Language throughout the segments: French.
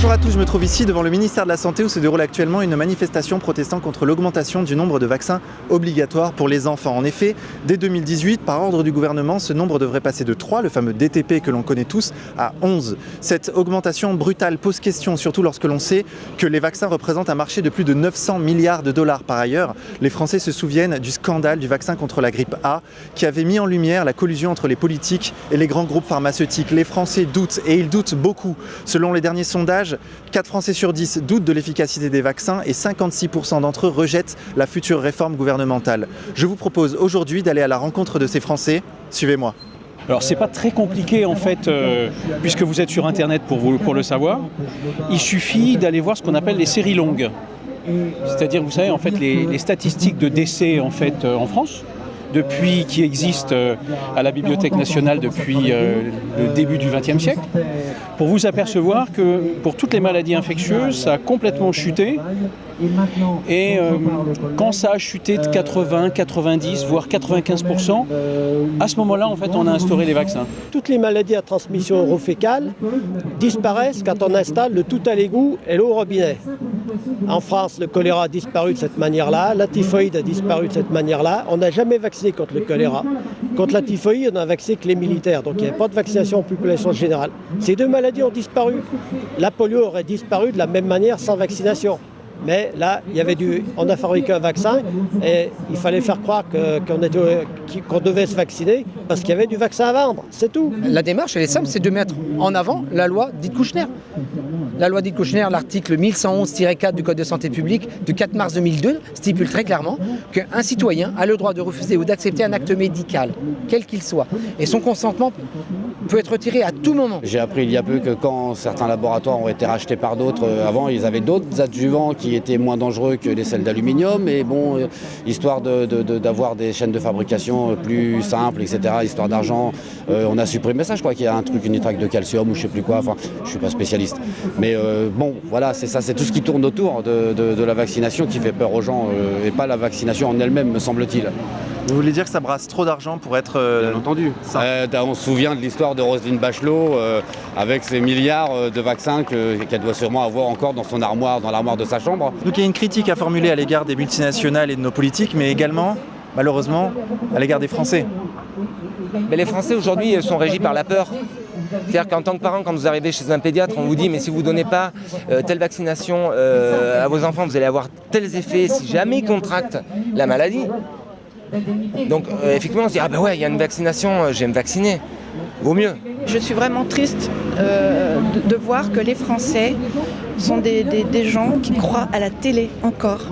Bonjour à tous, je me trouve ici devant le ministère de la Santé où se déroule actuellement une manifestation protestant contre l'augmentation du nombre de vaccins obligatoires pour les enfants. En effet, dès 2018, par ordre du gouvernement, ce nombre devrait passer de 3, le fameux DTP que l'on connaît tous, à 11. Cette augmentation brutale pose question, surtout lorsque l'on sait que les vaccins représentent un marché de plus de 900 milliards de dollars. Par ailleurs, les Français se souviennent du scandale du vaccin contre la grippe A qui avait mis en lumière la collusion entre les politiques et les grands groupes pharmaceutiques. Les Français doutent, et ils doutent beaucoup. Selon les derniers sondages, 4 Français sur 10 doutent de l'efficacité des vaccins et 56% d'entre eux rejettent la future réforme gouvernementale. Je vous propose aujourd'hui d'aller à la rencontre de ces Français. Suivez-moi. Alors c'est pas très compliqué en fait, puisque vous êtes sur internet pour le savoir. Il suffit d'aller voir ce qu'on appelle les séries longues. C'est-à-dire, vous savez, en fait, les statistiques de décès en fait en France, qui existent à la Bibliothèque nationale depuis le début du XXe siècle, pour vous apercevoir que pour toutes les maladies infectieuses, ça a complètement chuté. Et quand ça a chuté de 80, 90, voire 95%, à ce moment-là, en fait, on a instauré les vaccins. Toutes les maladies à transmission orofécale disparaissent quand on installe le tout à l'égout et l'eau au robinet. En France, le choléra a disparu de cette manière-là, la typhoïde a disparu de cette manière-là. On n'a jamais vacciné contre le choléra. Contre la typhoïde, on n'a vacciné que les militaires, donc il n'y avait pas de vaccination en population générale. Ces deux maladies ont disparu. La polio aurait disparu de la même manière sans vaccination. Mais là, on a fabriqué un vaccin et il fallait faire croire qu'on devait se vacciner parce qu'il y avait du vaccin à vendre, c'est tout. La démarche, elle est simple, c'est de mettre en avant la loi dite Kouchner. La loi dite Kouchner, l'article 1111-4 du Code de santé publique du 4 mars 2002 stipule très clairement qu'un citoyen a le droit de refuser ou d'accepter un acte médical, quel qu'il soit. Et son consentement peut être retiré à tout moment. J'ai appris il y a peu que quand certains laboratoires ont été rachetés par d'autres, avant ils avaient d'autres adjuvants qui étaient moins dangereux que les sels d'aluminium, et bon, histoire d'avoir des chaînes de fabrication plus simples, etc., histoire d'argent, on a supprimé ça. Je crois qu'il y a un truc, une nitrate de calcium ou je sais plus quoi, enfin je suis pas spécialiste. Mais bon, voilà, c'est ça, c'est tout ce qui tourne autour de la vaccination qui fait peur aux gens, et pas la vaccination en elle-même, me semble-t-il. Vous voulez dire que ça brasse trop d'argent pour être... Bien entendu. On se souvient de l'histoire de Roselyne Bachelot avec ses milliards de vaccins qu'elle doit sûrement avoir encore dans son armoire, dans l'armoire de sa chambre. Donc il y a une critique à formuler à l'égard des multinationales et de nos politiques, mais également, malheureusement, à l'égard des Français. Mais les Français aujourd'hui sont régis par la peur. C'est-à-dire qu'en tant que parent, quand vous arrivez chez un pédiatre, on vous dit mais si vous ne donnez pas telle vaccination à vos enfants, vous allez avoir tels effets si jamais ils contractent la maladie. Donc effectivement on se dit ah ben ouais, il y a une vaccination, je vais me vacciner, vaut mieux. Je suis vraiment triste de voir que les Français sont des gens qui croient à la télé encore,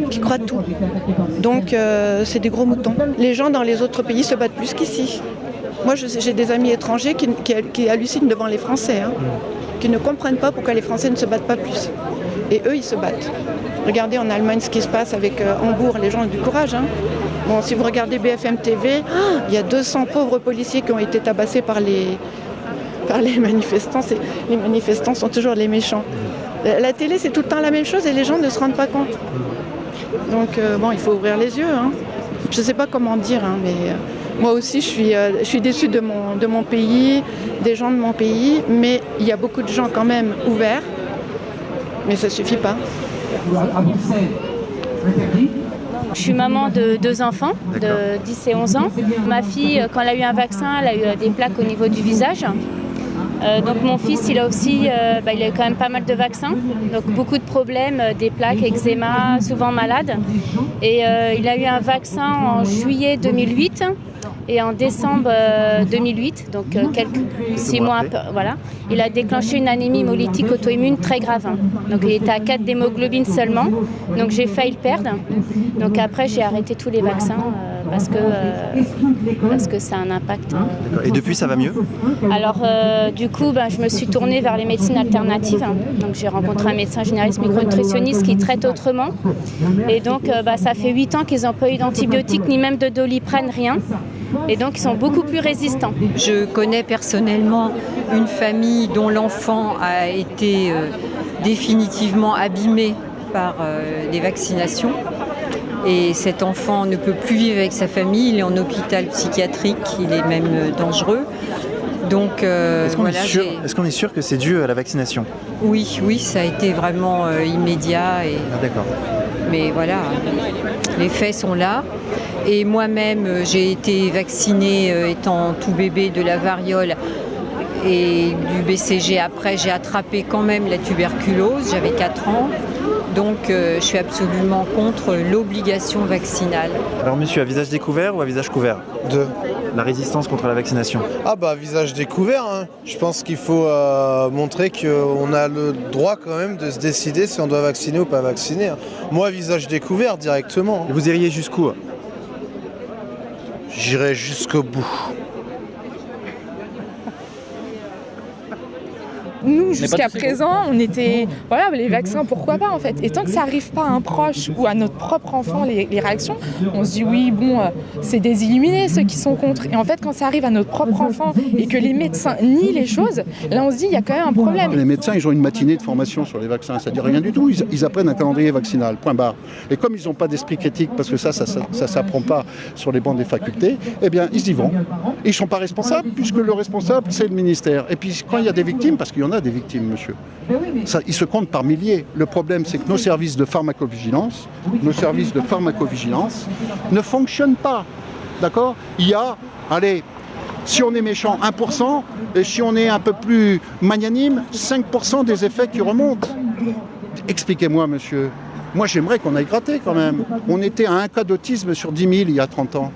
qui croient tout. Donc c'est des gros moutons. Les gens dans les autres pays se battent plus qu'ici. Moi j'ai des amis étrangers qui hallucinent devant les Français, qui ne comprennent pas pourquoi les Français ne se battent pas plus. Et eux ils se battent. Regardez en Allemagne ce qui se passe avec Hambourg, les gens ont du courage. Bon, si vous regardez BFM TV, il y a 200 pauvres policiers qui ont été tabassés par les manifestants. Les manifestants sont toujours les méchants. La télé, c'est tout le temps la même chose et les gens ne se rendent pas compte. Donc, bon, il faut ouvrir les yeux. Je ne sais pas comment dire, mais moi aussi, je suis déçue de mon pays, des gens de mon pays, mais il y a beaucoup de gens quand même ouverts, mais ça ne suffit pas. Je suis maman de 2 enfants, de 10 et 11 ans. Ma fille, quand elle a eu un vaccin, elle a eu des plaques au niveau du visage. Donc mon fils, il a aussi il a eu quand même pas mal de vaccins. Donc beaucoup de problèmes, des plaques, eczéma, souvent malade. Et il a eu un vaccin en juillet 2008 et en décembre 2008, donc 6 mois, voilà. Il a déclenché une anémie hémolytique auto-immune très grave. Donc il était à 4 d'hémoglobine seulement, donc j'ai failli le perdre. Donc après j'ai arrêté tous les vaccins parce que ça a un impact. Et depuis ça va mieux ? Alors du coup je me suis tournée vers les médecines alternatives. Donc j'ai rencontré un médecin généraliste micronutritionniste qui traite autrement. Et donc ça fait 8 ans qu'ils n'ont pas eu d'antibiotiques ni même de Doliprane, rien. Et donc ils sont beaucoup plus résistants. Je connais personnellement une famille dont l'enfant a été définitivement abîmé par des vaccinations. Et cet enfant ne peut plus vivre avec sa famille, il est en hôpital psychiatrique, il est même dangereux. Donc Est-ce qu'on voilà, est sûr que c'est dû à la vaccination? oui, ça a été vraiment immédiat. D'accord. Mais voilà, les faits sont là. Et moi-même, j'ai été vaccinée étant tout bébé de la variole et du BCG. Après, j'ai attrapé quand même la tuberculose, j'avais 4 ans. Donc je suis absolument contre l'obligation vaccinale. Alors monsieur, à visage découvert ou à visage couvert? La résistance contre la vaccination. Ah bah visage découvert, hein. Je pense qu'il faut montrer qu'on a le droit quand même de se décider si on doit vacciner ou pas vacciner. Moi visage découvert directement. Et vous iriez jusqu'où? J'irai jusqu'au bout. Nous, jusqu'à présent, on était... Voilà, les vaccins, pourquoi pas, en fait. Et tant que ça n'arrive pas à un proche ou à notre propre enfant, les réactions, on se dit, oui, bon, c'est des illuminés, ceux qui sont contre. Et en fait, quand ça arrive à notre propre enfant et que les médecins nient les choses, là, on se dit, il y a quand même un problème. Les médecins, ils ont une matinée de formation sur les vaccins. Ça ne dit rien du tout. Ils apprennent un calendrier vaccinal, point barre. Et comme ils n'ont pas d'esprit critique, parce que ça s'apprend pas sur les bancs des facultés, eh bien, ils y vont. Et ils ne sont pas responsables, puisque le responsable, c'est le ministère. Et puis, quand il y a des victimes, parce qu'il y en a des victimes, monsieur. Ça, ils se comptent par milliers. Le problème, c'est que nos services de pharmacovigilance ne fonctionnent pas. D'accord? Il y a, allez, si on est méchant, 1%, et si on est un peu plus magnanime, 5% des effets qui remontent. Expliquez-moi, monsieur. Moi, j'aimerais qu'on aille gratter quand même. On était à un cas d'autisme sur 10 000 il y a 30 ans.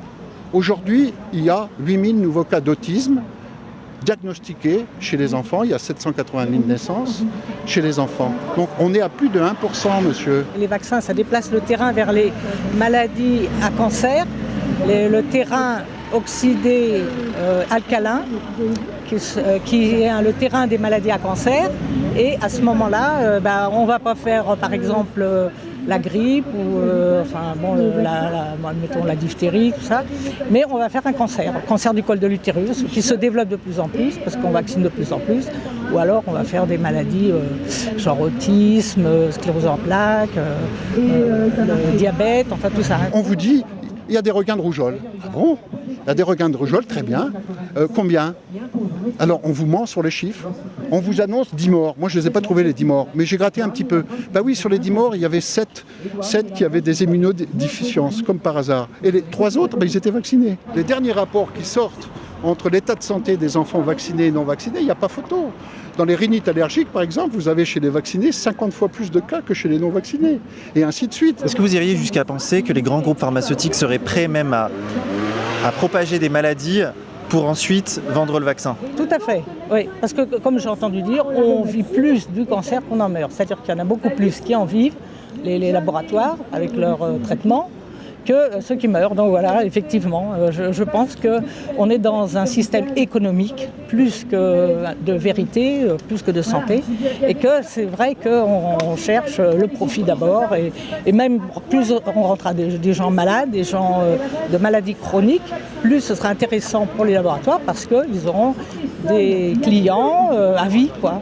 Aujourd'hui, il y a 8 000 nouveaux cas d'autisme diagnostiqués chez les enfants. Il y a 780 000 naissances chez les enfants. Donc on est à plus de 1%, monsieur. Les vaccins, ça déplace le terrain vers les maladies à cancer, le terrain oxydé alcalin, qui est le terrain des maladies à cancer. Et à ce moment-là, on ne va pas faire, par exemple, la grippe ou mettons la diphtérie, tout ça, mais on va faire un cancer du col de l'utérus qui se développe de plus en plus parce qu'on vaccine de plus en plus, ou alors on va faire des maladies genre autisme, sclérose en plaques, diabète, enfin tout ça. On vous dit, il y a des regains de rougeole. Ah bon? Il y a des regains de rougeole, très bien. Combien? Alors, on vous ment sur les chiffres. On vous annonce 10 morts. Moi, je ne les ai pas trouvés, les 10 morts. Mais j'ai gratté un petit peu. Bah oui, sur les 10 morts, il y avait 7 qui avaient des immunodéficiences, comme par hasard. Et les 3 autres, ils étaient vaccinés. Les derniers rapports qui sortent entre l'état de santé des enfants vaccinés et non vaccinés, il n'y a pas photo. Dans les rhinites allergiques, par exemple, vous avez chez les vaccinés 50 fois plus de cas que chez les non vaccinés. Et ainsi de suite. Est-ce que vous iriez jusqu'à penser que les grands groupes pharmaceutiques seraient prêts même à propager des maladies pour ensuite vendre le vaccin? Tout à fait, oui. Parce que, comme j'ai entendu dire, on vit plus du cancer qu'on en meurt. C'est-à-dire qu'il y en a beaucoup plus qui en vivent, les laboratoires, avec leur traitement, que ceux qui meurent. Donc voilà, effectivement, je pense qu'on est dans un système économique plus que de vérité, plus que de santé, et que c'est vrai qu'on cherche le profit d'abord, et même plus on rentrera des gens malades, des gens de maladies chroniques, plus ce sera intéressant pour les laboratoires parce qu'ils auront des clients à vie, quoi,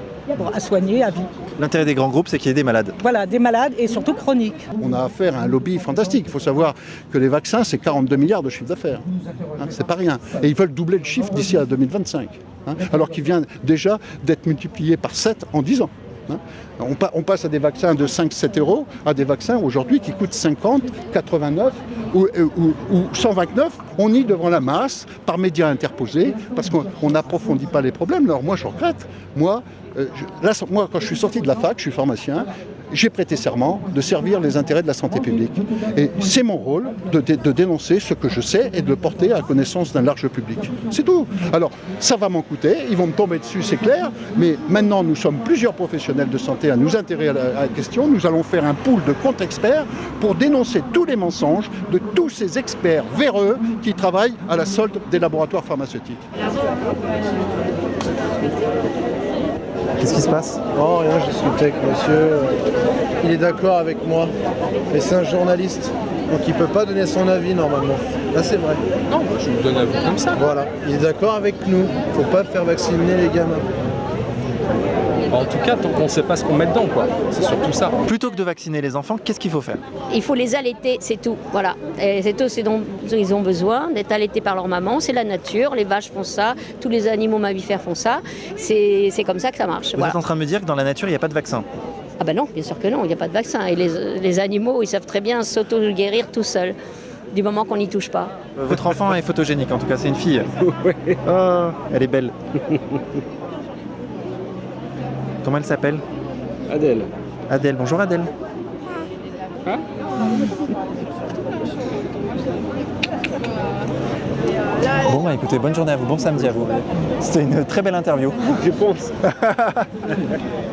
à soigner à vie. L'intérêt des grands groupes, c'est qu'il y ait des malades. Voilà, des malades et surtout chroniques. On a affaire à un lobby fantastique. Il faut savoir que les vaccins, c'est 42 milliards de chiffre d'affaires. C'est pas rien. Et ils veulent doubler le chiffre d'ici à 2025. Alors qu'il vient déjà d'être multiplié par 7 en 10 ans. On passe à des vaccins de 5-7 euros à des vaccins aujourd'hui qui coûtent 50, 89 ou 129. On y devant la masse par médias interposés parce qu'on n'approfondit pas les problèmes. Alors moi, je regrette. Moi, quand je suis sorti de la fac, je suis pharmacien, j'ai prêté serment de servir les intérêts de la santé publique. Et c'est mon rôle de dénoncer ce que je sais et de le porter à la connaissance d'un large public. C'est tout. Alors, ça va m'en coûter, ils vont me tomber dessus, c'est clair, mais maintenant, nous sommes plusieurs professionnels de santé à nous intéresser à la question. Nous allons faire un pool de comptes experts pour dénoncer tous les mensonges de tous ces experts véreux qui travaillent à la solde des laboratoires pharmaceutiques. Qu'est-ce qui se passe? Oh, rien, je discutais avec monsieur. Il est d'accord avec moi. Mais c'est un journaliste. Donc il ne peut pas donner son avis normalement. Là, c'est vrai. Non, je vous donne un avis comme ça. Voilà. Il est d'accord avec nous. Il ne faut pas faire vacciner les gamins. En tout cas, tant qu'on ne sait pas ce qu'on met dedans, quoi. C'est surtout ça. Plutôt que de vacciner les enfants, qu'est-ce qu'il faut faire? Il faut les allaiter, c'est tout. Voilà. Et c'est tout ce dont ils ont besoin, d'être allaités par leur maman. C'est la nature, les vaches font ça, tous les animaux mammifères font ça. C'est comme ça que ça marche. Vous êtes en train de me dire que dans la nature, il n'y a pas de vaccin? Ah ben non, bien sûr que non, il n'y a pas de vaccin. Et les animaux, ils savent très bien s'auto-guérir tout seuls, du moment qu'on n'y touche pas. Votre enfant est photogénique, en tout cas, c'est une fille. Oh, elle est belle. Comment elle s'appelle? Adèle. Adèle, bonjour Adèle. Hein? Bon bah écoutez, bonne journée à vous, bon samedi à vous. C'était une très belle interview. Je pense.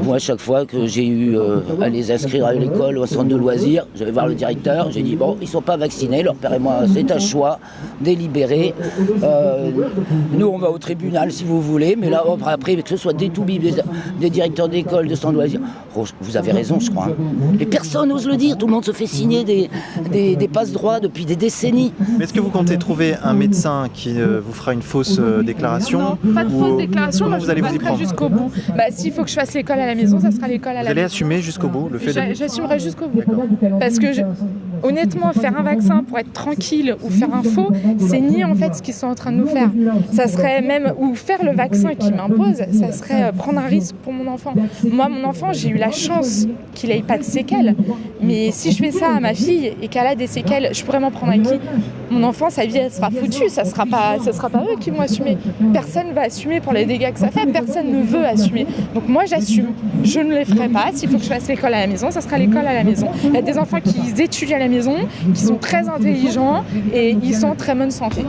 Moi, à chaque fois que j'ai eu à les inscrire à l'école, au centre de loisirs, je vais voir le directeur, j'ai dit bon, ils ne sont pas vaccinés, leur père et moi, c'est un choix délibéré. Nous, on va au tribunal si vous voulez, mais là, après, que ce soit des toubibs, des directeurs d'école, de centre de loisirs, oh, vous avez raison, je crois. Hein. Et personne n'ose le dire, tout le monde se fait signer des passe-droits depuis des décennies. Mais est-ce que vous comptez trouver un médecin qui vous fera une fausse déclaration? Non, pas de fausse déclaration, comment moi vous allez vous y prendre jusqu'au bout. Bah, s'il faut que je fasse l'école à la maison, ça sera l'école à la maison. Vous allez assumer jusqu'au bout le fait de... J'assumerai jusqu'au bout. Parce que, honnêtement, faire un vaccin pour être tranquille ou faire un faux, c'est nier en fait ce qu'ils sont en train de nous faire. Ça serait même, ou faire le vaccin qui m'impose, ça serait prendre un risque pour mon enfant. Moi, mon enfant, j'ai eu la chance qu'il n'ait pas de séquelles. Mais si je fais ça à ma fille et qu'elle a des séquelles, je pourrais m'en prendre à qui? Mon enfant, sa vie, elle sera foutue. Ça sera pas eux qui vont assumer. Personne ne va assumer pour les dégâts que ça fait. Personne ne veut assumer. Donc moi, j'assume. Je ne les ferai pas. S'il faut que je fasse l'école à la maison, ça sera l'école à la maison. Il y a des enfants qui étudient à la maison, qui sont très intelligents et ils sont en très bonne santé.